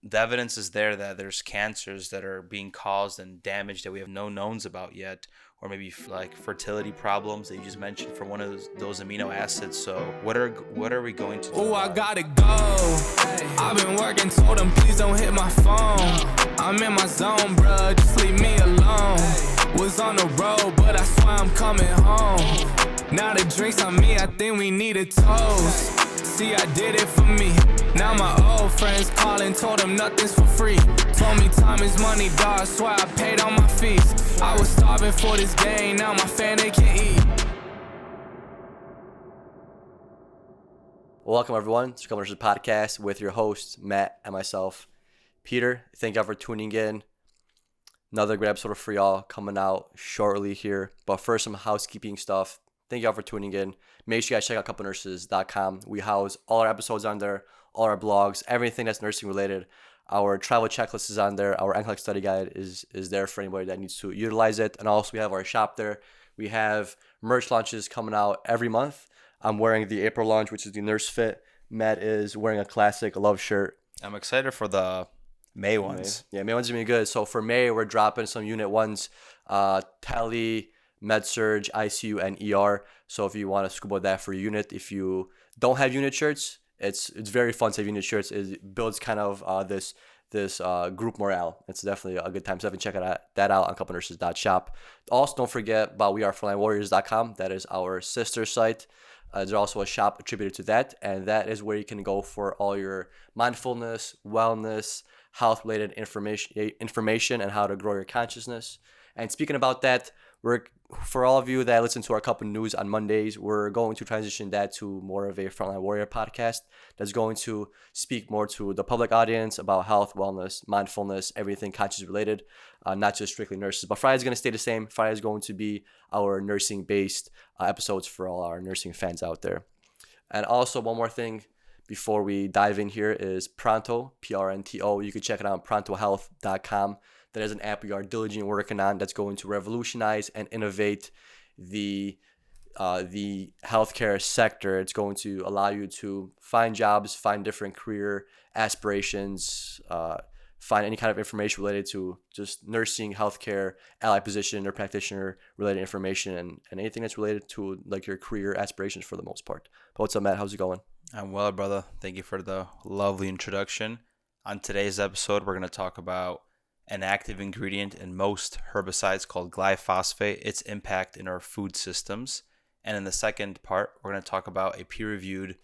the evidence is there that there's cancers that are being caused and damaged that we have no knowns about yet, or maybe like fertility problems that you just mentioned from one of those amino acids. So what are we going to do? Oh, I gotta go. I've been working, told them please don't hit my phone. I'm in my zone, bruh, just leave me alone. Was on the road, but I swear I'm coming home. Now the drinks on me, I think we need a toast. See, I did it for me. Now my old friends calling, told them nothing's for free. Told me time is money, dog, swear I paid all my fees. I was starving for this game, now my family can eat. Welcome everyone to Commercial Podcast with your hosts, Matt and myself, Peter. Thank y'all for tuning in. Another great episode for y'all coming out shortly here. But first, some housekeeping stuff. Thank y'all for tuning in. Make sure you guys check out couplenurses.com. We house all our episodes on there, all our blogs, everything that's nursing related. Our travel checklist is on there. Our NCLEX study guide is there for anybody that needs to utilize it. And also we have our shop there. We have merch launches coming out every month. I'm wearing the April launch, which is the Nurse Fit. Matt is wearing a classic love shirt. I'm excited for the May ones. Yeah, May ones are going to be good. So for May, we're dropping some unit ones, tele, med-surg, ICU, and ER. So if you want to scuba that for your unit, if you don't have unit shirts, it's very fun to have unit shirts. It builds kind of this group morale. It's definitely a good time. So definitely check that out on couplenurses.shop. Also, don't forget about wearefrontlinewarriors.com. That is our sister site. There's also a shop attributed to that, and that is where you can go for all your mindfulness, wellness, health-related information and how to grow your consciousness. And speaking about that, for all of you that listen to our Couple News on Mondays, we're going to transition that to more of a Frontline Warrior podcast that's going to speak more to the public audience about health, wellness, mindfulness, everything conscious related, not just strictly nurses. But Friday's going to stay the same. Friday is going to be our nursing-based episodes for all our nursing fans out there. And also, one more thing before we dive in here is Pronto, Pronto. You can check it out on prontohealth.com. That is an app we are diligently working on that's going to revolutionize and innovate the healthcare sector. It's going to allow you to find jobs, find different career aspirations, find any kind of information related to just nursing, healthcare, allied position, or practitioner related information, and anything that's related to like your career aspirations for the most part. But what's up, Matt? How's it going? I'm well, brother. Thank you for the lovely introduction. On today's episode, we're going to talk about an active ingredient in most herbicides called glyphosate, its impact in our food systems. And in the second part, we're going to talk about a peer-reviewed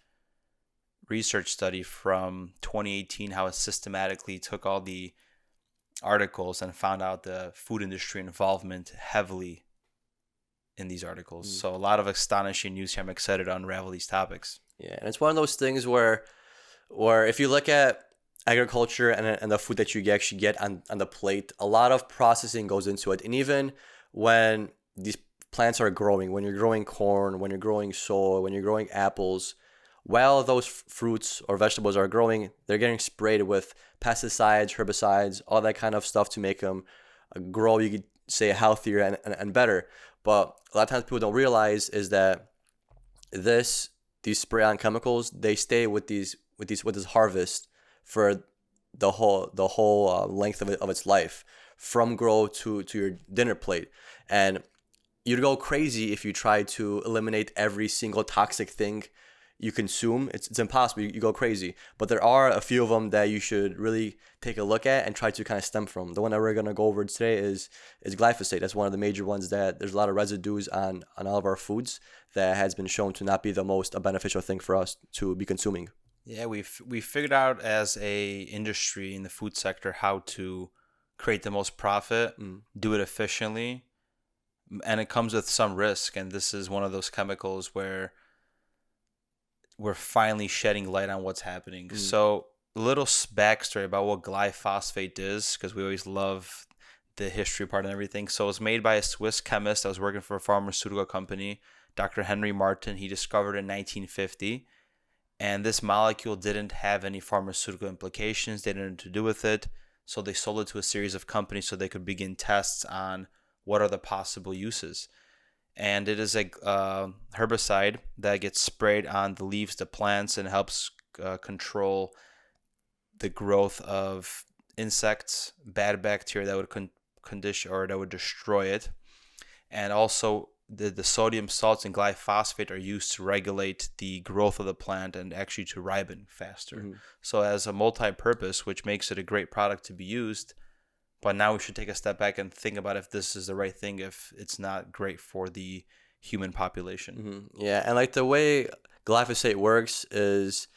research study from 2018, how it systematically took all the articles and found out the food industry involvement heavily in these articles. So a lot of astonishing news here. I'm excited to unravel these topics. Yeah, and it's one of those things where if you look at agriculture and the food that you actually get on the plate, a lot of processing goes into it. And even when these plants are growing, when you're growing corn, when you're growing soy, when you're growing apples, while those fruits or vegetables are growing, they're getting sprayed with pesticides, herbicides, all that kind of stuff to make them grow, you could say, healthier and better. But a lot of times people don't realize is that these spray-on chemicals, they stay with this harvest for the whole length of its life, from grow to your dinner plate. And you'd go crazy if you try to eliminate every single toxic thing you consume. It's impossible. You go crazy. But there are a few of them that you should really take a look at and try to kind of stem from. The one that we're going to go over today is glyphosate. That's one of the major ones that there's a lot of residues on all of our foods that has been shown to not be the most beneficial thing for us to be consuming. Yeah, we figured out as a industry in the food sector how to create the most profit, do it efficiently, and it comes with some risk. And this is one of those chemicals where we're finally shedding light on what's happening. So a little backstory about what glyphosate is, because we always love the history part and everything. So it was made by a Swiss chemist that was working for a pharmaceutical company, Dr. Henry Martin. He discovered it in 1950. And this molecule didn't have any pharmaceutical implications. They didn't know what to do with it. So they sold it to a series of companies so they could begin tests on what are the possible uses. And it is a herbicide that gets sprayed on the leaves, the plants, and helps control the growth of insects, bad bacteria that would condition or that would destroy it. And also the sodium salts and glyphosate are used to regulate the growth of the plant and actually to ripen faster. So as a multi-purpose, which makes it a great product to be used, but now we should take a step back and think about if this is the right thing, if it's not great for the human population. Yeah, and like the way glyphosate works is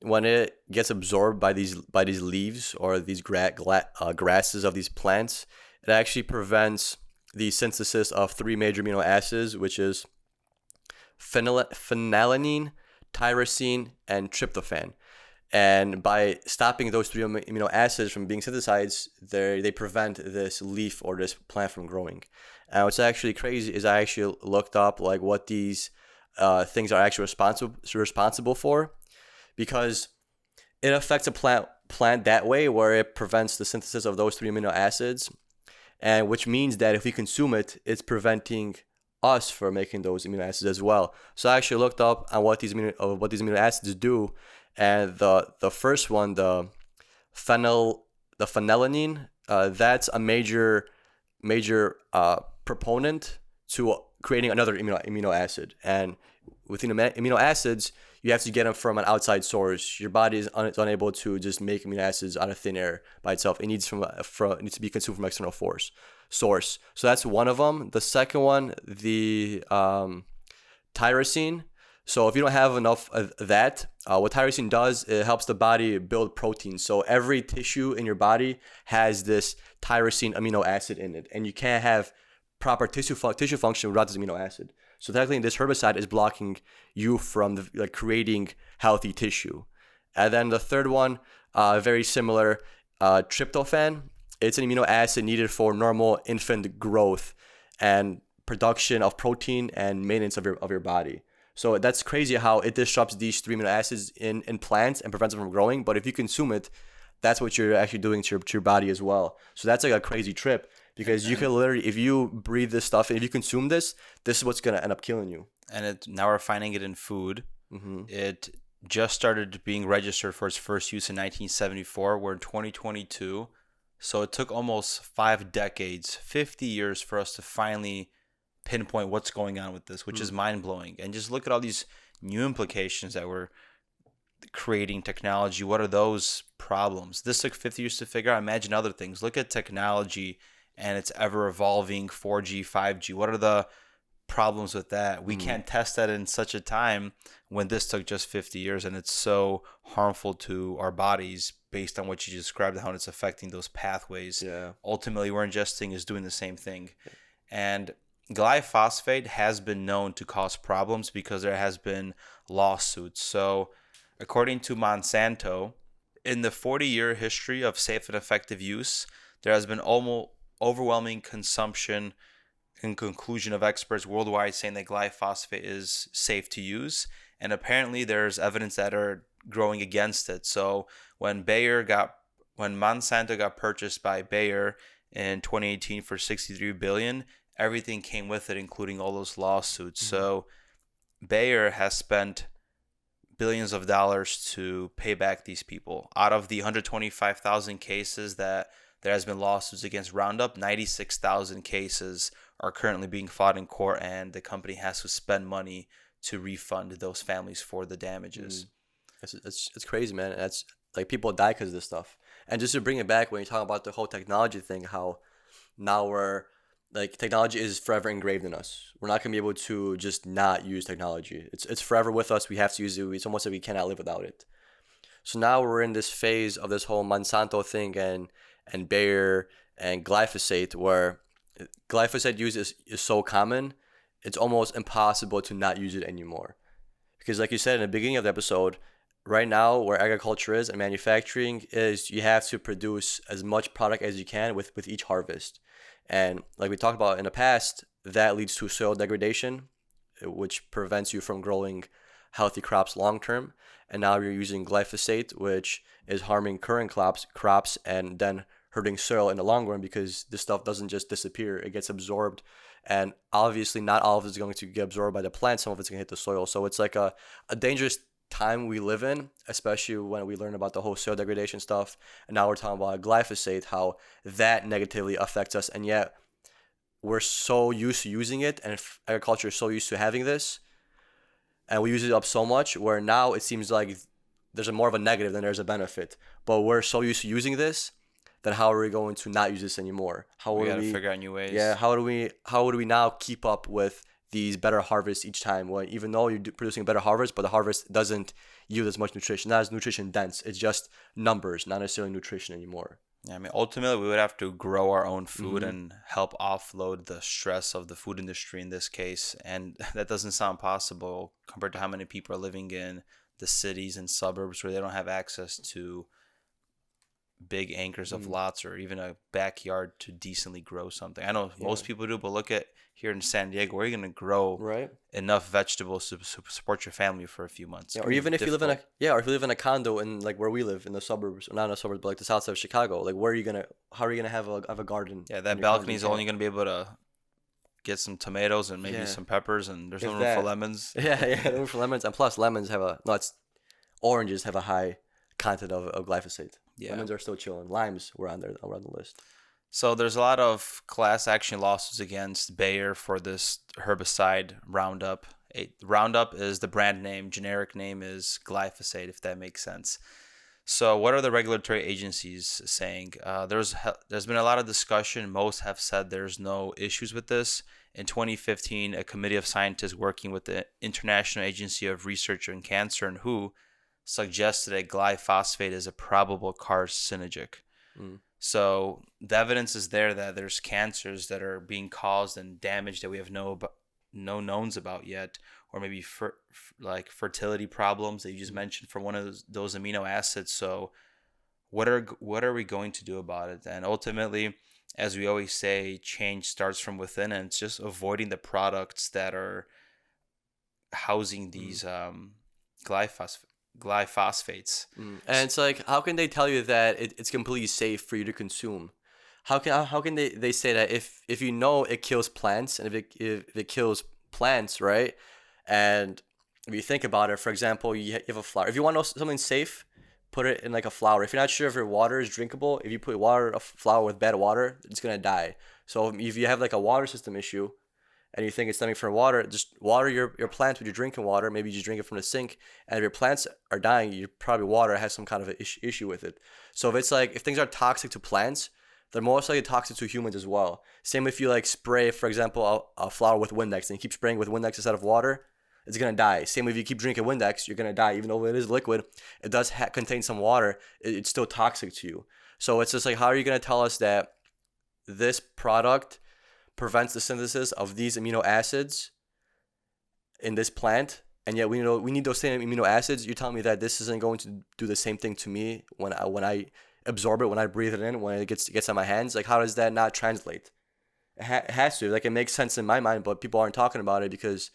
when it gets absorbed by these leaves or these grasses of these plants, it actually prevents the synthesis of three major amino acids, which is phenylalanine, tyrosine, and tryptophan. And by stopping those three amino acids from being synthesized, they prevent this leaf or this plant from growing. And what's actually crazy is I actually looked up like what these things are actually responsible for, because it affects a plant that way where it prevents the synthesis of those three amino acids, and which means that if we consume it, it's preventing us from making those amino acids as well. So I actually looked up on what these amino acids do, and the first one, the phenylalanine, that's a major proponent to creating another amino acid. And within amino acids, you have to get them from an outside source. Your body is unable to just make amino acids out of thin air by itself. It needs it needs to be consumed from external source. So that's one of them. The second one, the tyrosine. So if you don't have enough of that, what tyrosine does, it helps the body build protein. So every tissue in your body has this tyrosine amino acid in it, and you can't have proper tissue function without this amino acid. So technically, this herbicide is blocking you from creating healthy tissue. And then the third one, very similar, tryptophan. It's an amino acid needed for normal infant growth and production of protein and maintenance of your body. So that's crazy how it disrupts these three amino acids in plants and prevents them from growing. But if you consume it, that's what you're actually doing to your body as well. So that's like a crazy trip, because you can literally, if you breathe this stuff and if you consume this is what's going to end up killing you. And now we're finding it in food. It just started being registered for its first use in 1974. We're in 2022. So it took almost 5 decades, 50 years for us to finally pinpoint what's going on with this, which is mind-blowing. And just look at all these new implications that we're creating technology. What are those problems? This took 50 years to figure out. Imagine other things. Look at technology and it's ever-evolving 4G, 5G. What are the problems with that? We can't test that in such a time when this took just 50 years, and it's so harmful to our bodies based on what you described, how it's affecting those pathways. Ultimately, we're ingesting is doing the same thing. And glyphosate has been known to cause problems because there has been lawsuits. So according to Monsanto, in the 40-year history of safe and effective use, there has been almost overwhelming consumption and conclusion of experts worldwide saying that glyphosate is safe to use. And apparently there's evidence that are growing against it. So when Monsanto got purchased by Bayer in 2018 for $63 billion, everything came with it, including all those lawsuits. So Bayer has spent billions of dollars to pay back these people. Out of the 125,000 cases that there has been lawsuits against Roundup, 96,000 cases are currently being fought in court, and the company has to spend money to refund those families for the damages. It's crazy, man. That's like people die because of this stuff. And just to bring it back, when you talk about the whole technology thing, how now we're like, technology is forever engraved in us. We're not gonna be able to just not use technology. It's forever with us. We have to use it. It's almost like we cannot live without it. So now we're in this phase of this whole Monsanto thing and Bayer and glyphosate, where glyphosate use is so common, it's almost impossible to not use it anymore. Because like you said in the beginning of the episode, right now where agriculture is and manufacturing is, you have to produce as much product as you can with each harvest. And like we talked about in the past, that leads to soil degradation, which prevents you from growing healthy crops long term. And now you're using glyphosate, which is harming current crops and then hurting soil in the long run, because this stuff doesn't just disappear, it gets absorbed. And obviously not all of it is going to get absorbed by the plant, some of it's going to hit the soil. So it's like a dangerous time we live in, especially when we learn about the whole soil degradation stuff, and now we're talking about glyphosate, how that negatively affects us, and yet we're so used to using it, and agriculture is so used to having this, and we use it up so much where now it seems like there's more of a negative than there's a benefit. But we're so used to using this that how are we going to not use this anymore? We got to figure out new ways. Yeah, how would we now keep up with these better harvests each time? Well, even though you're producing a better harvest, but the harvest doesn't yield as much nutrition, not as nutrition dense. It's just numbers, not necessarily nutrition anymore. Yeah, I mean, ultimately, we would have to grow our own food and help offload the stress of the food industry in this case. And that doesn't sound possible compared to how many people are living in the cities and suburbs where they don't have access to big acres of lots or even a backyard to decently grow something. I know most people do, but look at here in San Diego, where are you going to grow enough vegetables to support your family for a few months? Yeah, or even if you live in a condo in like where we live in the suburbs, or not in the suburbs, but like the south side of Chicago, like how are you gonna have a garden? Yeah, that balcony is only gonna be able to get some tomatoes and maybe some peppers, and there's no room for lemons. Yeah, no room for lemons, and plus lemons oranges have a high content of glyphosate. Yeah. Lemons are still chilling. Limes were on the list. So there's a lot of class action lawsuits against Bayer for this herbicide Roundup. Roundup is the brand name. Generic name is glyphosate, if that makes sense. So what are the regulatory agencies saying? There's been a lot of discussion. Most have said there's no issues with this. In 2015, a committee of scientists working with the International Agency of Research on Cancer and WHO suggested that glyphosate is a probable carcinogen. So the evidence is there that there's cancers that are being caused and damaged that we have no knowns about yet, or maybe like fertility problems that you just mentioned from one of those amino acids. So what are we going to do about it? And ultimately, as we always say, change starts from within, and it's just avoiding the products that are housing these glyphosates. And it's like, how can they tell you that it's completely safe for you to consume? How can they say that if you know it kills plants, and if it kills plants, right? And if you think about it, for example, you have a flower. If you want to know something safe, put it in like a flower. If you're not sure if your water is drinkable, if you put a flower with bad water, it's gonna die. So if you have like a water system issue, and you think it's stemming from water, just water your plants with your drinking water. Maybe you just drink it from the sink. And if your plants are dying, you probably water has some kind of an issue with it. So if things are toxic to plants, they're most likely toxic to humans as well. Same if you like spray, for example, a flower with Windex, and you keep spraying with Windex instead of water, it's gonna die. Same if you keep drinking Windex, you're gonna die. Even though it is liquid, it does contain some water. It's still toxic to you. So it's just like, how are you gonna tell us that this product prevents the synthesis of these amino acids in this plant, and yet we need those same amino acids? You're telling me that this isn't going to do the same thing to me when I absorb it, when I breathe it in, when it gets on my hands? Like, how does that not translate? It has to. Like, it makes sense in my mind, but people aren't talking about it because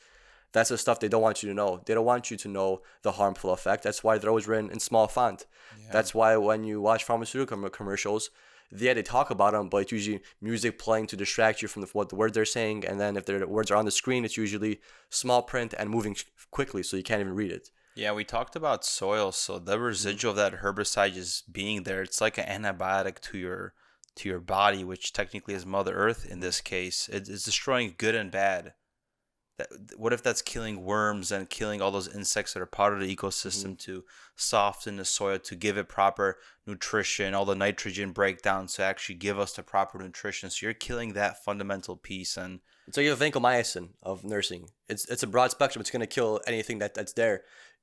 that's the stuff they don't want you to know. They don't want you to know the harmful effect. That's why they're always written in small font. Yeah. That's why when you watch pharmaceutical commercials, they talk about them, but it's usually music playing to distract you from what the words they're saying. And then if their words are on the screen, it's usually small print and moving quickly, so you can't even read it. Yeah, we talked about soil. So the residual of that herbicide just being there, it's like an antibiotic to your body, which technically is Mother Earth in this case. It's destroying good and bad. What if that's killing worms and killing all those insects that are part of the ecosystem to soften the soil, to give it proper nutrition, all the nitrogen breakdown to actually give us the proper nutrition? So you're killing that fundamental piece. And it's like a vancomycin of nursing. It's a broad spectrum. It's going to kill anything that's there.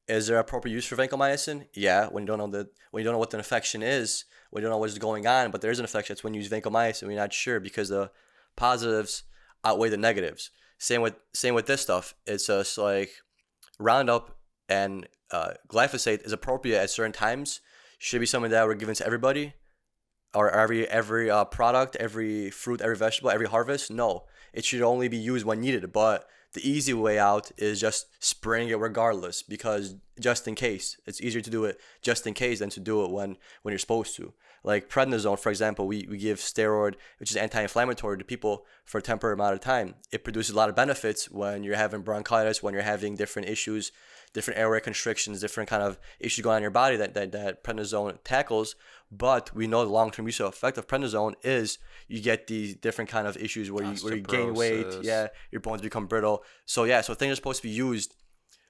Is there a proper use for vancomycin? Yeah, when you don't know what the infection is, when you don't know what's going on, but there is an infection. That's when you use vancomycin. We're not sure because the positives outweigh the negatives. Same with this stuff. It's just like Roundup and glyphosate is appropriate at certain times. Should be something that we're given to everybody, or every product, every fruit, every vegetable, every harvest. No, it should only be used when needed. But the easy way out is just spraying it regardless, because just in case. It's easier to do it just in case than to do it when you're supposed to. Like prednisone, for example, we give steroid, which is anti-inflammatory, to people for a temporary amount of time. It produces a lot of benefits when you're having bronchitis, when you're having different issues, different airway constrictions, different kind of issues going on in your body that prednisone tackles. But we know the long-term use effect of prednisone is you get these different kind of issues where you gain weight, Osteoporosis. your bones become brittle. So things are supposed to be used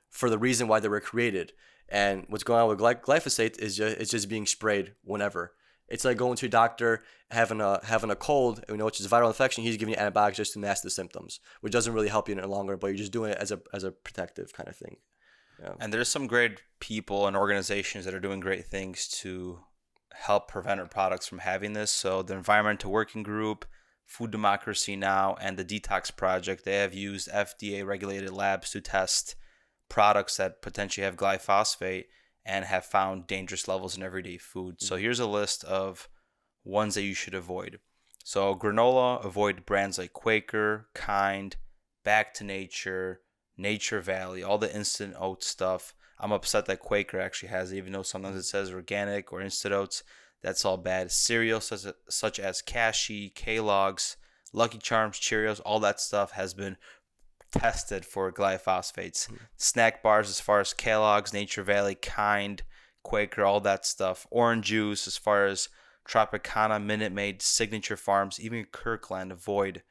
for the reason why they were created. And what's going on with glyphosate is it's just being sprayed whenever. It's like going to a doctor, having a cold, and we know it's a viral infection. He's giving you antibiotics just to mask the symptoms, which doesn't really help you in the long run, but you're just doing it as a protective kind of thing. Yeah. And there's some great people and organizations that are doing great things to help prevent our products from having this. So the Environmental Working Group, Food Democracy Now!, and the Detox Project, they have used FDA-regulated labs to test products that potentially have glyphosate and have found dangerous levels in everyday food. So here's a list of ones that you should avoid. So granola, avoid brands like Quaker, Kind, Back to Nature, Nature Valley, all the instant oat stuff. I'm upset that Quaker actually has it, even though sometimes it says organic or instant oats. That's all bad. Cereals such as Kashi, Kellogg's, Lucky Charms, Cheerios, all that stuff has been tested for glyphosates. Snack bars as far as Kellogg's, Nature Valley, Kind, Quaker, all that stuff. Orange juice as far as Tropicana, Minute Maid, Signature Farms, even Kirkland, avoid.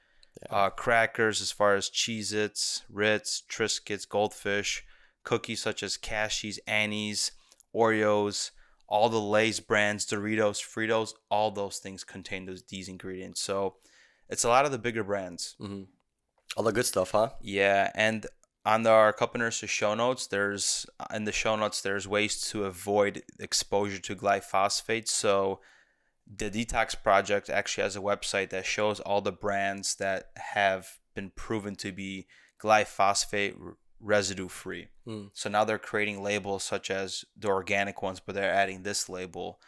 Crackers as far as Cheez-Its, Ritz, Triscuits, Goldfish. Cookies such as Cashies, Annie's, Oreos, all the Lay's brands, Doritos, Fritos, all those things contain these ingredients. So it's a lot of the bigger brands. Mm-hmm. All the good stuff, huh? Yeah, and on our Cup of Nurses show notes, there's ways to avoid exposure to glyphosate. So the Detox Project actually has a website that shows all the brands that have been proven to be glyphosate residue free. So now they're creating labels such as the organic ones, but they're adding this label.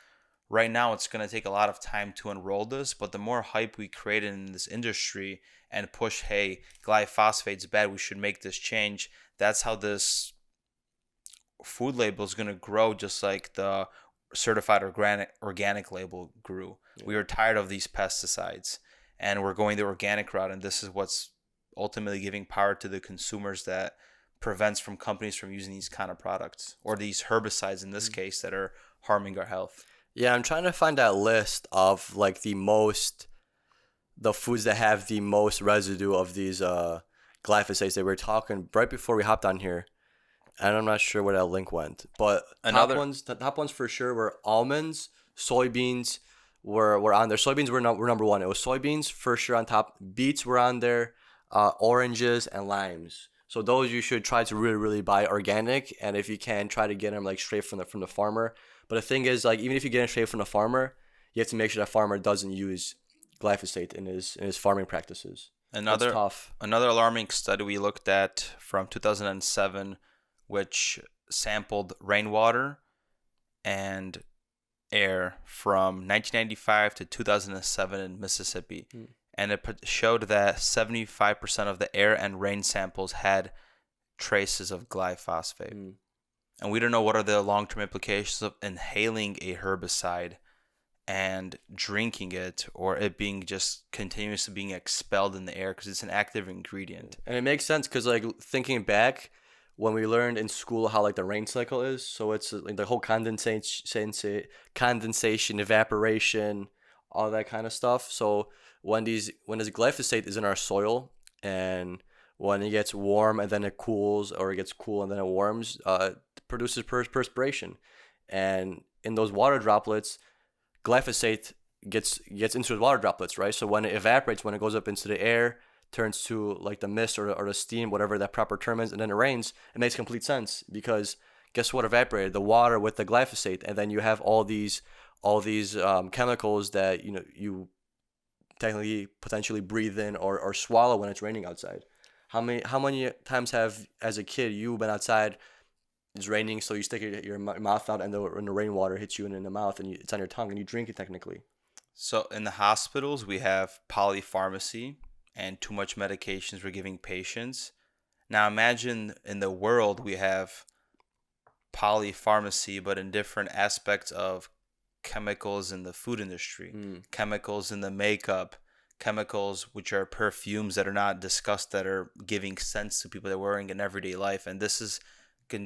Right now, it's going to take a lot of time to enroll this, but the more hype we create in this industry and push, hey, glyphosate's bad, we should make this change, that's how this food label is going to grow, just like the certified organic label grew. Yeah. We were tired of these pesticides, and we're going the organic route, and this is what's ultimately giving power to the consumers that prevents from companies from using these kind of products, or these herbicides in this case, that are harming our health. Yeah, I'm trying to find that list of like the foods that have the most residue of these glyphosates that we were talking right before we hopped on here. And I'm not sure where that link went, but the top ones for sure were almonds, soybeans were on there. Soybeans were number one. It was soybeans for sure on top. Beets were on there, oranges and limes. So those you should try to really, really buy organic, and if you can, try to get them like straight from the farmer. But the thing is, like, even if you get them straight from the farmer, you have to make sure that farmer doesn't use glyphosate in his farming practices. Another alarming study we looked at from 2007, which sampled rainwater and air from 1995 to 2007 in Mississippi. And it showed that 75% of the air and rain samples had traces of glyphosate. And we don't know what are the long-term implications of inhaling a herbicide and drinking it, or it being just continuously being expelled in the air, because it's an active ingredient. And it makes sense because, like, thinking back, when we learned in school how like the rain cycle is, so it's like the whole condensation, evaporation, all that kind of stuff. So when this glyphosate is in our soil, and when it gets warm and then it cools, or it gets cool and then it warms, it produces perspiration, and in those water droplets, glyphosate gets into the water droplets, right? So when it evaporates, when it goes up into the air, turns to like the mist or the steam, whatever that proper term is, and then it rains, it makes complete sense, because guess what evaporated? The water with the glyphosate, and then you have all these chemicals that you technically potentially breathe in or swallow when it's raining outside. How many times have, as a kid, you been outside, it's raining, so you stick your mouth out, and the rainwater hits you in the mouth, and it's on your tongue, and you drink it technically. So in the hospitals, we have polypharmacy and too much medications we're giving patients. Now imagine in the world we have polypharmacy, but in different aspects of chemicals in the food industry, chemicals in the makeup, chemicals which are perfumes that are not discussed, that are giving sense to people that we're wearing in everyday life. And this is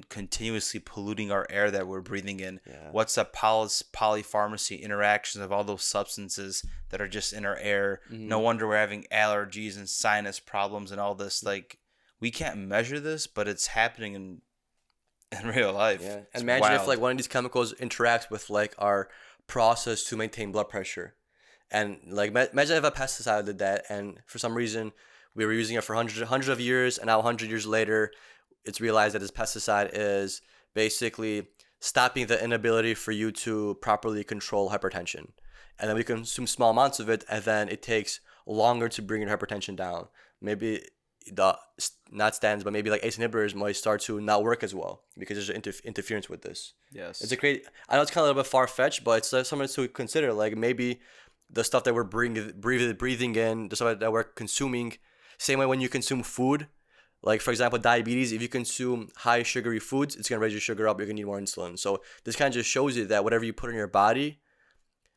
continuously polluting our air that we're breathing in. Yeah. What's the polypharmacy interactions of all those substances that are just in our air? No wonder we're having allergies and sinus problems and all this. Like, we can't measure this, but it's happening in real life. Yeah. It's And imagine if wild. like one of these chemicals interacts with like our process to maintain blood pressure. And like imagine if a pesticide did that, and for some reason we were using it for hundreds of years, and now 100 years later it's realized that this pesticide is basically stopping the inability for you to properly control hypertension. And then we consume small amounts of it, and then it takes longer to bring your hypertension down. Maybe the not statins, but maybe like ACE inhibitors might start to not work as well because there's interference with this. Yes. It's a great. I know it's kind of a little bit far fetched, but it's something to consider. Like maybe the stuff that we're breathing in, the stuff that we're consuming, same way when you consume food. Like, for example, diabetes, if you consume high sugary foods, it's going to raise your sugar up. You're going to need more insulin. So this kind of just shows you that whatever you put in your body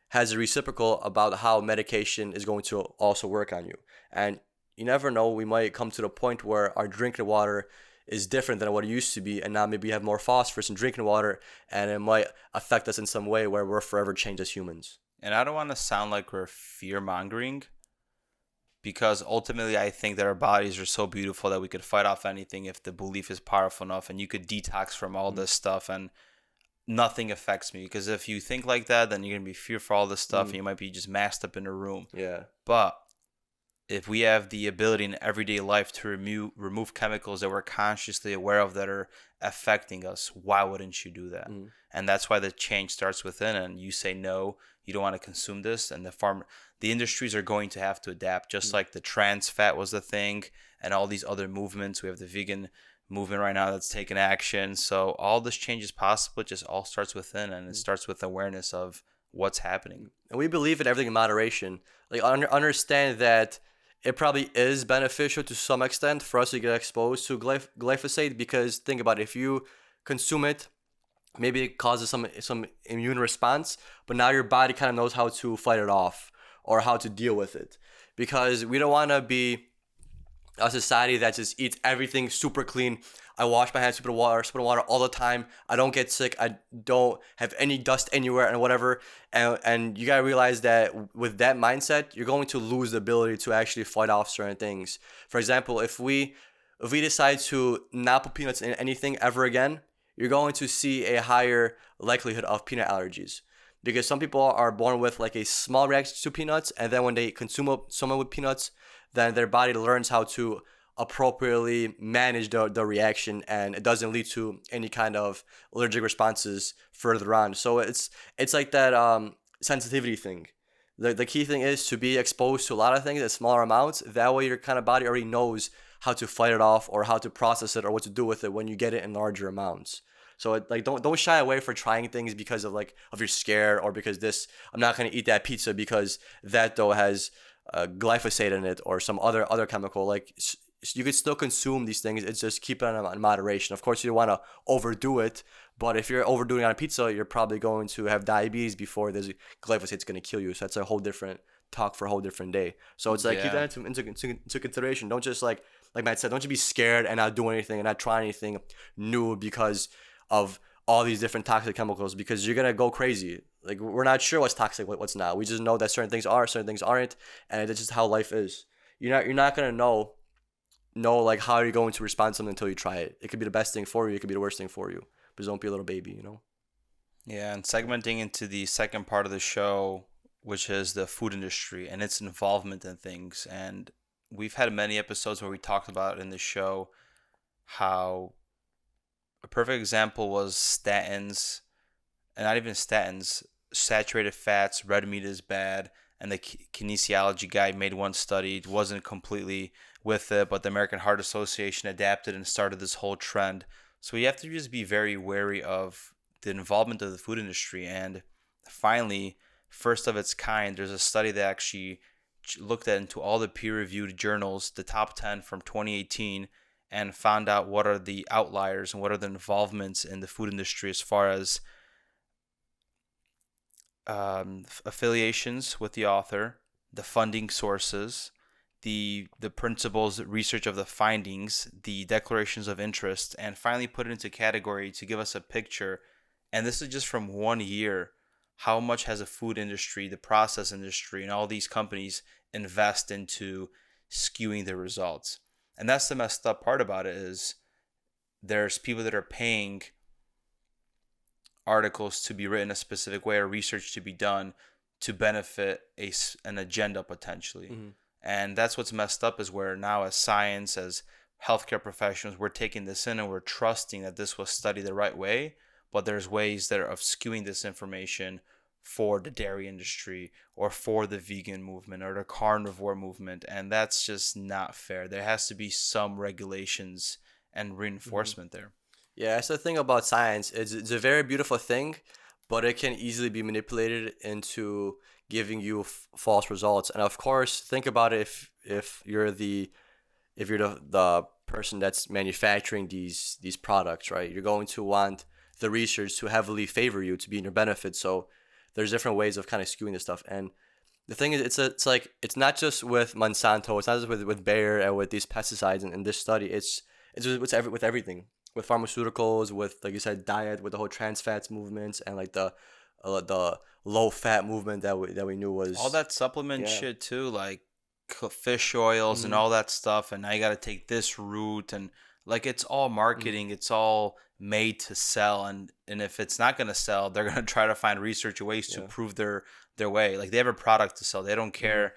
has a reciprocal about how medication is going to also work on you. And you never know, we might come to the point where our drinking water is different than what it used to be. And now maybe we have more phosphorus in drinking water, and it might affect us in some way where we're forever changed as humans. And I don't want to sound like we're fear-mongering, because ultimately I think that our bodies are so beautiful that we could fight off anything if the belief is powerful enough, and you could detox from all this stuff and nothing affects me. Because if you think like that, then you're going to be fearful of all this stuff and you might be just masked up in a room. Yeah. But if we have the ability in everyday life to remove chemicals that we're consciously aware of that are affecting us, why wouldn't you do that? And that's why the change starts within, and you say no, you don't want to consume this, and the industries are going to have to adapt, just like the trans fat was the thing and all these other movements. We have the vegan movement right now that's taking action. So all this change is possible. It just all starts within, and it starts with awareness of what's happening. And we believe in everything in moderation. Like understand that it probably is beneficial to some extent for us to get exposed to glyphosate, because think about it, if you consume it, maybe it causes some immune response, but now your body kind of knows how to fight it off or how to deal with it. Because we don't want to be a society that just eats everything super clean. I wash my hands with water all the time. I don't get sick. I don't have any dust anywhere and whatever. And you gotta realize that with that mindset, you're going to lose the ability to actually fight off certain things. For example, if we decide to not put peanuts in anything ever again, you're going to see a higher likelihood of peanut allergies. Because some people are born with like a small reaction to peanuts, and then when they consume someone with peanuts, then their body learns how to appropriately manage the reaction, and it doesn't lead to any kind of allergic responses further on. So it's like that sensitivity thing. The key thing is to be exposed to a lot of things at smaller amounts. That way your kind of body already knows how to fight it off or how to process it or what to do with it when you get it in larger amounts. So like don't shy away for trying things because of you're scared, or because I'm not gonna eat that pizza because that though has glyphosate in it or some other chemical. Like you could still consume these things. It's just keep it in moderation. Of course, you don't want to overdo it, but if you're overdoing it on a pizza, you're probably going to have diabetes before there's glyphosate's going to kill you. So that's a whole different talk for a whole different day. So it's like keep that into consideration. Don't just like Matt said, don't just be scared and not do anything and not try anything new because of all these different toxic chemicals, because you're gonna go crazy. Like we're not sure what's toxic, what's not. We just know that certain things are, certain things aren't, and it's just how life is. You're not gonna know like how you're going to respond to something until you try it. It could be the best thing for you, it could be the worst thing for you. But don't be a little baby, you know? Yeah, and segmenting into the second part of the show, which is the food industry and its involvement in things. And we've had many episodes where we talked about in the show how a perfect example was statins, and not even statins, saturated fats, red meat is bad. And the kinesiology guy made one study, it wasn't completely with it, but the American Heart Association adapted and started this whole trend. So you have to just be very wary of the involvement of the food industry. And finally, first of its kind, there's a study that actually looked at into all the peer-reviewed journals, the top 10 from 2018, and found out what are the outliers and what are the involvements in the food industry as far as affiliations with the author, the funding sources, the principles, research of the findings, the declarations of interest, and finally put it into category to give us a picture. And this is just from 1 year. How much has the food industry, the process industry, and all these companies invest into skewing the results? And that's the messed up part about it, is there's people that are paying articles to be written a specific way or research to be done to benefit an agenda potentially. Mm-hmm. And that's what's messed up, is where now as science, as healthcare professionals, we're taking this in and we're trusting that this was studied the right way, but there's ways that are of skewing this information for the dairy industry or for the vegan movement or the carnivore movement, and that's just not fair. There has to be some regulations and reinforcement there. Yeah, that's the thing about science. It's a very beautiful thing, but it can easily be manipulated into giving you false results. And of course, think about it if you're the person that's manufacturing these products, right? You're going to want the research to heavily favor you, to be in your benefit. So there's different ways of kind of skewing this stuff. And the thing is, it's not just with Monsanto, it's not just with Bayer and with these pesticides and in this study. It's with everything, with pharmaceuticals, with, like you said, diet, with the whole trans fats movements, and like the low fat movement that we knew was all that supplement shit too, like fish oils and all that stuff. And now you got to take this route, and like it's all marketing. It's all made to sell, and if it's not going to sell, they're going to try to find research ways to prove their way. Like they have a product to sell, they don't care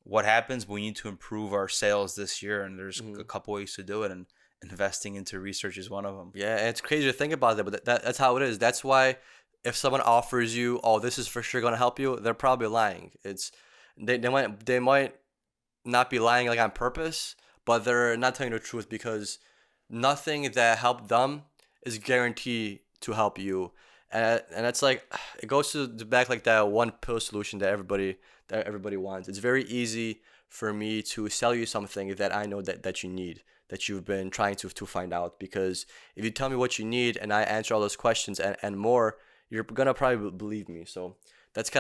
what happens, but we need to improve our sales this year, and there's a couple ways to do it, and investing into research is one of them. Yeah, and it's crazy to think about it, but that's how it is. That's why if someone offers you, oh, this is for sure going to help you, they're probably lying. They might not be lying like on purpose, but they're not telling the truth, because nothing that helped them is guaranteed to help you. And it's like, it goes to the back, like that one pill solution that everybody wants. It's very easy for me to sell you something that I know that you need, that you've been trying to find out. Because if you tell me what you need and I answer all those questions and more, you're gonna probably believe me. So that's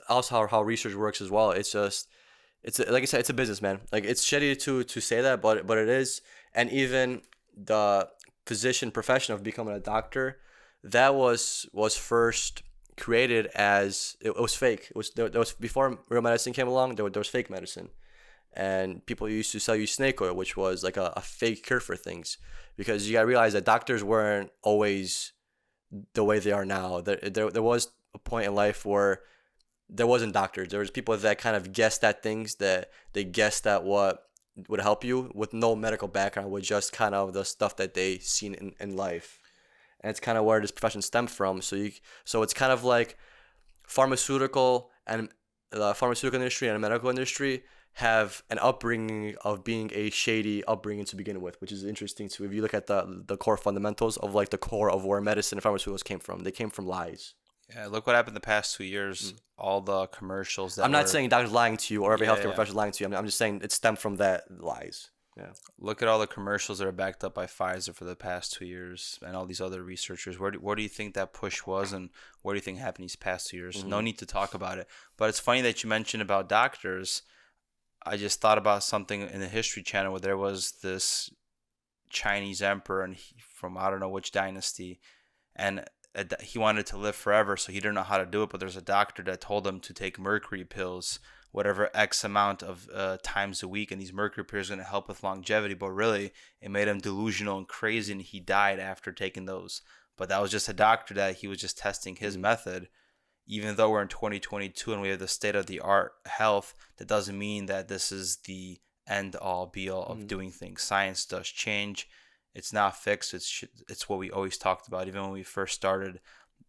also how research works as well. It's like I said, it's a business, man. Like, it's shitty to say that, but it is. And even the profession of becoming a doctor, that was first created as it was fake. There was before real medicine came along. There was fake medicine, and people used to sell you snake oil, which was like a fake cure for things. Because you gotta realize that doctors weren't always the way they are now. There was a point in life where there wasn't doctors. There was people that kind of guessed at things, that they guessed at what would help you with no medical background, with just kind of the stuff that they seen in life. And it's kind of where this profession stemmed from. So it's kind of like pharmaceutical industry and the medical industry have an upbringing of being a shady upbringing to begin with, which is interesting too. If you look at the core fundamentals of like the core of where medicine and pharmaceuticals came from, they came from lies. Yeah, look what happened the past 2 years. All the commercials that I'm not saying doctors lying to you or every healthcare professional lying to you. I'm just saying it stemmed from that lies. Yeah. Look at all the commercials that are backed up by Pfizer for the past 2 years, and all these other researchers. Where do you think that push was, and what do you think happened these past 2 years? No need to talk about it. But it's funny that you mentioned about doctors. I just thought about something in the History Channel where there was this Chinese emperor, and from I don't know which dynasty, and he wanted to live forever, so he didn't know how to do it. But there's a doctor that told him to take mercury pills, whatever X amount of times a week, and these mercury pills are going to help with longevity. But really, it made him delusional and crazy, and he died after taking those. But that was just a doctor that he was just testing his method. Even though we're in 2022 and we have the state-of-the-art health, that doesn't mean that this is the end-all, be-all of doing things. Science does change. It's not fixed. It's what we always talked about, even when we first started,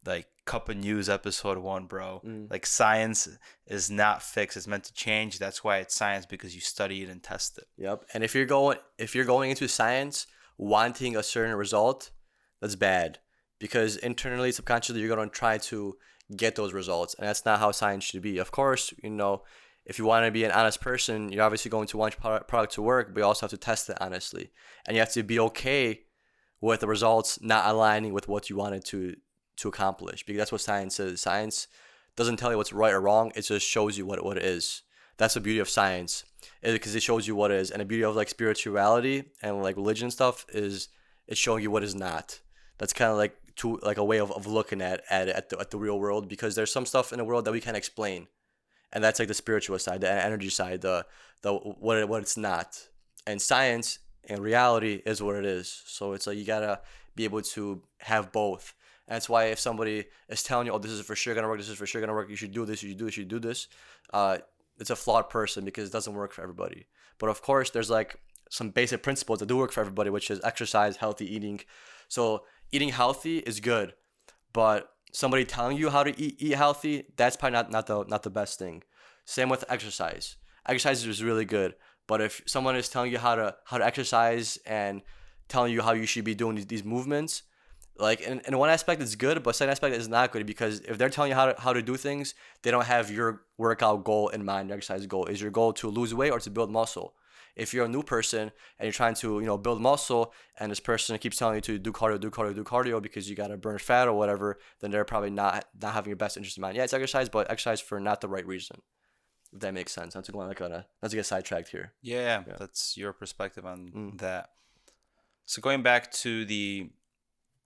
like Cup of News episode 1, bro. Like, science is not fixed. It's meant to change. That's why it's science, because you study it and test it. Yep. And if you're going into science wanting a certain result, that's bad, because internally, subconsciously, you're going to try to get those results, and that's not how science should be. Of course, if you want to be an honest person, you're obviously going to want your product to work, but you also have to test it honestly, and you have to be okay with the results not aligning with what you wanted to accomplish, because that's what science is. Science doesn't tell you what's right or wrong. It just shows you what it is. That's the beauty of science, because it shows you what is. And the beauty of like spirituality and like religion and stuff is it's showing you what is not. That's kind of like a way of looking at the real world, because there's some stuff in the world that we can't explain, and that's like the spiritual side, the energy side, the what it's not. And science and reality is what it is. So it's like you gotta be able to have both. And that's why if somebody is telling you, oh, this is for sure gonna work, this is for sure gonna work, you should do this, you should do this, you should do this, it's a flawed person, because it doesn't work for everybody. But of course, there's like some basic principles that do work for everybody, which is exercise, healthy eating. So eating healthy is good, but somebody telling you how to eat healthy, that's probably not the best thing. Same with exercise. Exercise is really good, but if someone is telling you how to exercise and telling you how you should be doing these movements, like in one aspect it's good, but second aspect is not good, because if they're telling you how to do things, they don't have your workout goal in mind. Your exercise goal is your goal to lose weight or to build muscle. If you're a new person and you're trying to build muscle, and this person keeps telling you to do cardio because you gotta burn fat or whatever, then they're probably not having your best interest in mind. Yeah, it's exercise, but exercise for not the right reason. If that makes sense. Not to get sidetracked here. Yeah, that's your perspective on that. So going back to the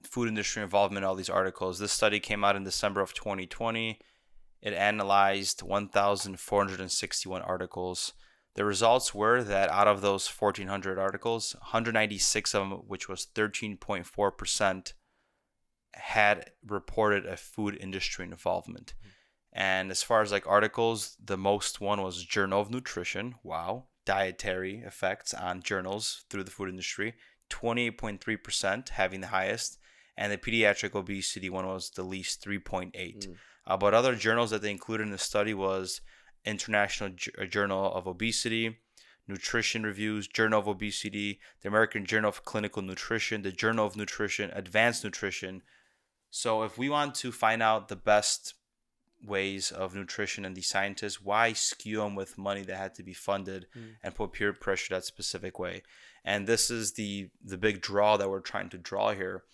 food industry involvement in all these articles, this study came out in December of 2020. It analyzed 1,461 articles. The results were that out of those 1,400 articles, 196 of them, which was 13.4%, had reported a food industry involvement. And as far as like articles, the most one was Journal of Nutrition. Wow. Dietary effects on journals through the food industry. 28.3% having the highest. And the pediatric obesity one was the least, 3.8. But other journals that they included in the study was International Journal of Obesity, Nutrition Reviews, Journal of Obesity, the American Journal of Clinical Nutrition, the Journal of Nutrition, Advanced Nutrition. So if we want to find out the best ways of nutrition and these scientists, why skew them with money that had to be funded and put peer pressure that specific way? And this is the big draw that we're trying to draw here,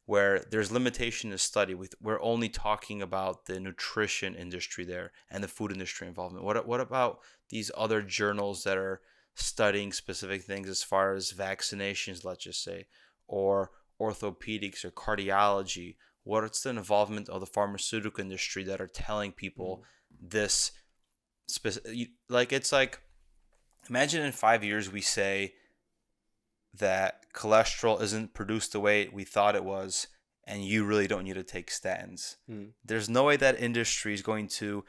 where there's limitation in the study. We're only talking about the nutrition industry there and the food industry involvement. What about these other journals that are studying specific things as far as vaccinations, let's just say, or orthopedics or cardiology? What's the involvement of the pharmaceutical industry that are telling people this like, it's like, imagine in 5 years we say that cholesterol isn't produced the way we thought it was, and you really don't need to take statins. There's no way that industry is going to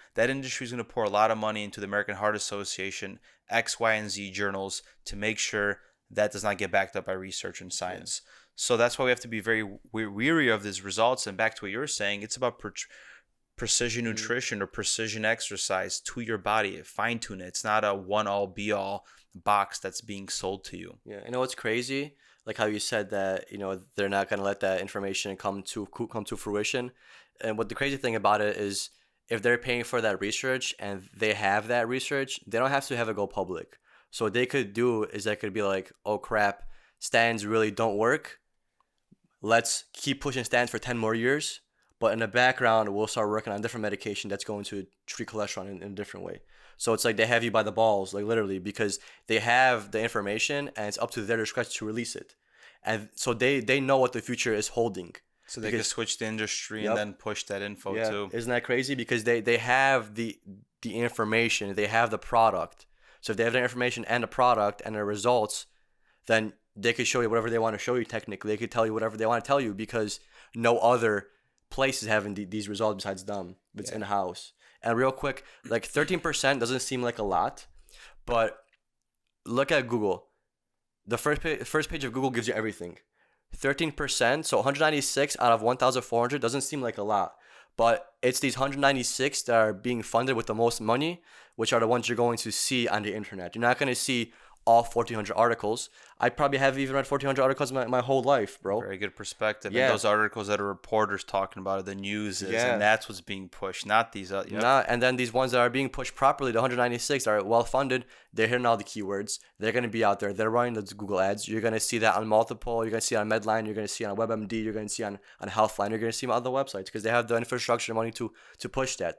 pour a lot of money into the American Heart Association, X, Y, and Z journals to make sure that does not get backed up by research and science. So that's why we have to be very weary of these results. And back to what you were saying, it's about precision nutrition or precision exercise to your body. Fine tune it. It's not a one all be all box that's being sold to you. Yeah, you know what's crazy? Like how you said that they're not gonna let that information come to fruition. And what the crazy thing about it is, if they're paying for that research and they have that research, they don't have to have it go public. So what they could do is they could be like, oh crap, statins really don't work. Let's keep pushing statins for 10 more years. But in the background, we'll start working on different medication that's going to treat cholesterol in a different way. So it's like they have you by the balls, like literally, because they have the information and it's up to their discretion to release it. And so they know what the future is holding. So they can switch the industry and then push that info too. Isn't that crazy? Because they have the information, they have the product. So if they have the information and the product and the results, then they could show you whatever they want to show you technically. They could tell you whatever they want to tell you, because no other place is having these results besides them. It's in-house. And real quick, like 13% doesn't seem like a lot, but look at Google. The first page of Google gives you everything. 13%, so 196 out of 1,400 doesn't seem like a lot, but it's these 196 that are being funded with the most money, which are the ones you're going to see on the internet. You're not going to see all 1,400 articles. I probably haven't even read 1,400 articles my whole life, bro. Very good perspective. Yeah. And those articles that are reporters talking about it, the news is, Yeah. and that's what's being pushed, not these. Yep. And then these ones that are being pushed properly, the 196 are well funded. They're hitting all the keywords. They're going to be out there. They're running those Google ads. You're going to see that on multiple. You're going to see it on Medline. You're going to see it on WebMD. You're going to see it on Healthline. You're going to see them on other websites because they have the infrastructure and money to push that.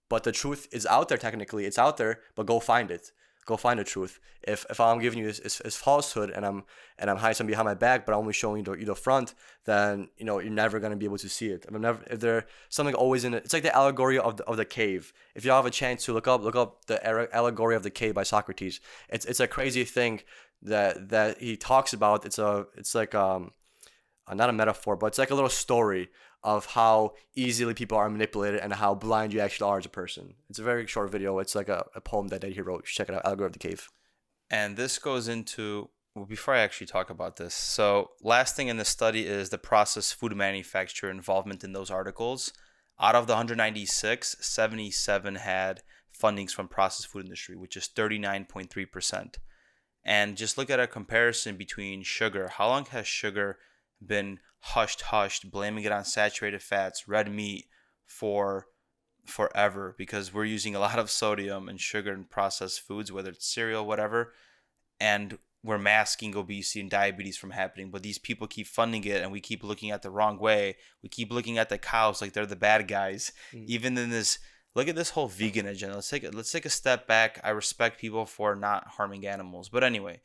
But the truth is out there technically. It's out there, but go find it. Go find the truth. If all I'm giving you is falsehood and I'm hiding something behind my back, but I'm only showing you the front, then you're never gonna be able to see it. If there's something always in it, it's like the allegory of the cave. If you have a chance to look up the allegory of the cave by Socrates, it's a crazy thing that he talks about. It's like not a metaphor, but it's like a little story of how easily people are manipulated and how blind you actually are as a person. It's a very short video. It's like a poem that he wrote. Check it out, Allegory of the Cave. And this goes into, well, before I actually talk about this, so last thing in the study is the processed food manufacturer involvement in those articles. Out of the 196, 77 had fundings from processed food industry, which is 39.3%. And just look at a comparison between sugar. How long has sugar been hushed, blaming it on saturated fats, red meat for forever, because we're using a lot of sodium and sugar in processed foods, whether it's cereal, whatever, and we're masking obesity and diabetes from happening. But these people keep funding it, and we keep looking at the wrong way. We keep looking at the cows like they're the bad guys. Even in this, look at this whole vegan agenda. Let's take a step back. I respect people for not harming animals, but anyway,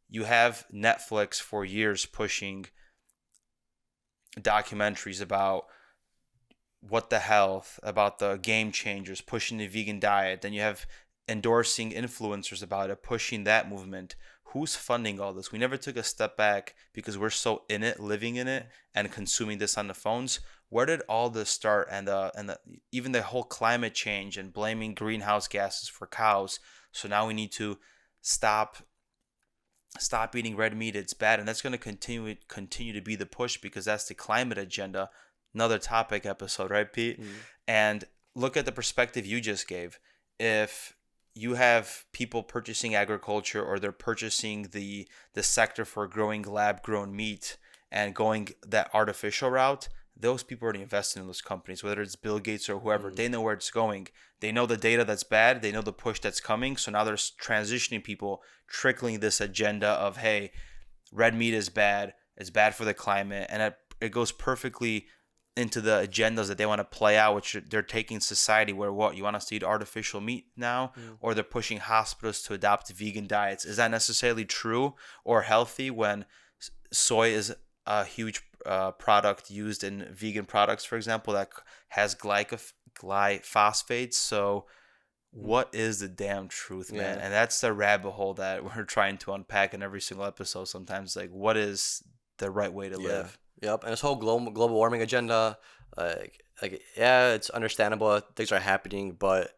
you have Netflix for years pushing documentaries about what the health, about the game changers, pushing the vegan diet. Then you have endorsing influencers about it, pushing that movement. Who's funding all this? We never took a step back because we're so in it, living in it, and consuming this on the phones. Where did all this start? And even the whole climate change and blaming greenhouse gases for cows. So now we need to stop eating red meat. It's bad, and that's going to continue to be the push because that's the climate agenda. Another topic episode, right, Pete? And look at the perspective you just gave. If you have people purchasing agriculture, or they're purchasing the sector for growing lab-grown meat and going that artificial route, those people are already invested in those companies, whether it's Bill Gates or whoever. They know where it's going. They know the data that's bad. They know the push that's coming. So now they're transitioning people, trickling this agenda of, hey, red meat is bad. It's bad for the climate. And it goes perfectly into the agendas that they want to play out, which they're taking society where, what, you want us to eat artificial meat now? Or they're pushing hospitals to adopt vegan diets. Is that necessarily true or healthy when soy is a huge product used in vegan products, for example, that has glyphosate? So what is the damn truth, man? And that's the rabbit hole that we're trying to unpack in every single episode sometimes. Like, what is the right way to live? Yep. And this whole global warming agenda, it's understandable things are happening, but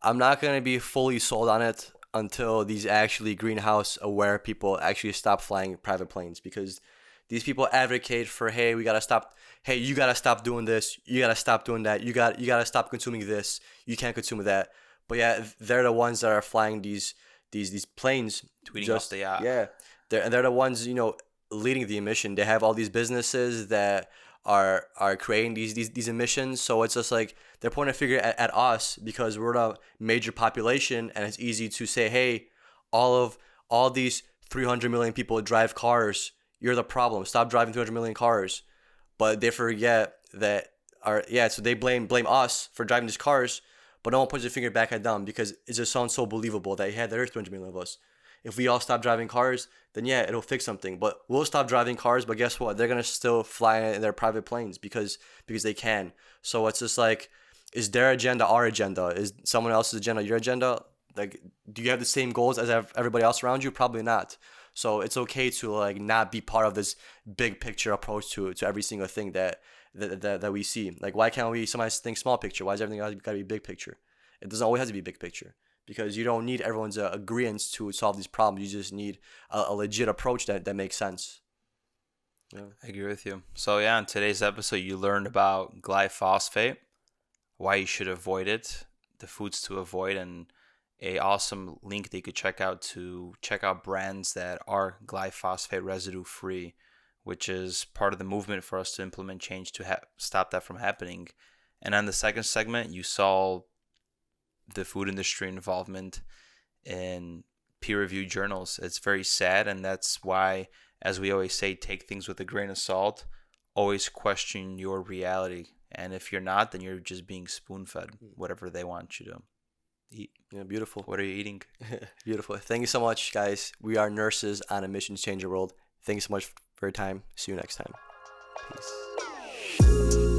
I'm not going to be fully sold on it until these actually greenhouse aware people actually stop flying private planes, because these people advocate for, hey, we gotta stop. Hey, you gotta stop doing this. You gotta stop doing that. You gotta stop consuming this. You can't consume that. But yeah, they're the ones that are flying these planes, tweeting off the yacht. Yeah, they're the ones leading the emission. They have all these businesses that are creating these emissions. So it's just like they're pointing a finger at us because we're the major population, and it's easy to say, hey, all these 300 million people drive cars. You're the problem. Stop driving 200 million cars. But they forget that so they blame us for driving these cars, but no one puts their finger back at them because it just sounds so believable that there are 200 million of us. If we all stop driving cars, then it'll fix something. But we'll stop driving cars, but guess what? They're gonna still fly in their private planes because they can. So it's just like, is their agenda our agenda? Is someone else's agenda your agenda? Like, do you have the same goals as everybody else around you? Probably not. So it's okay to like not be part of this big picture approach to every single thing that we see. Like, why can't we sometimes think small picture? Why is everything got to be big picture? It doesn't always have to be big picture, because you don't need everyone's agreement to solve these problems. You just need a legit approach that makes sense. Yeah, I agree with you. So in today's episode, you learned about glyphosate, why you should avoid it, the foods to avoid, and a awesome link that you could check out to check out brands that are glyphosate residue free, which is part of the movement for us to implement change to stop that from happening. And on the second segment, you saw the food industry involvement in peer-reviewed journals. It's very sad, and that's why, as we always say, take things with a grain of salt. Always question your reality, and if you're not, then you're just being spoon-fed whatever they want you to eat. Yeah, beautiful. What are you eating? Beautiful. Thank you so much, guys. We are nurses on a mission to change the world. Thank you so much for your time. See you next time. Peace.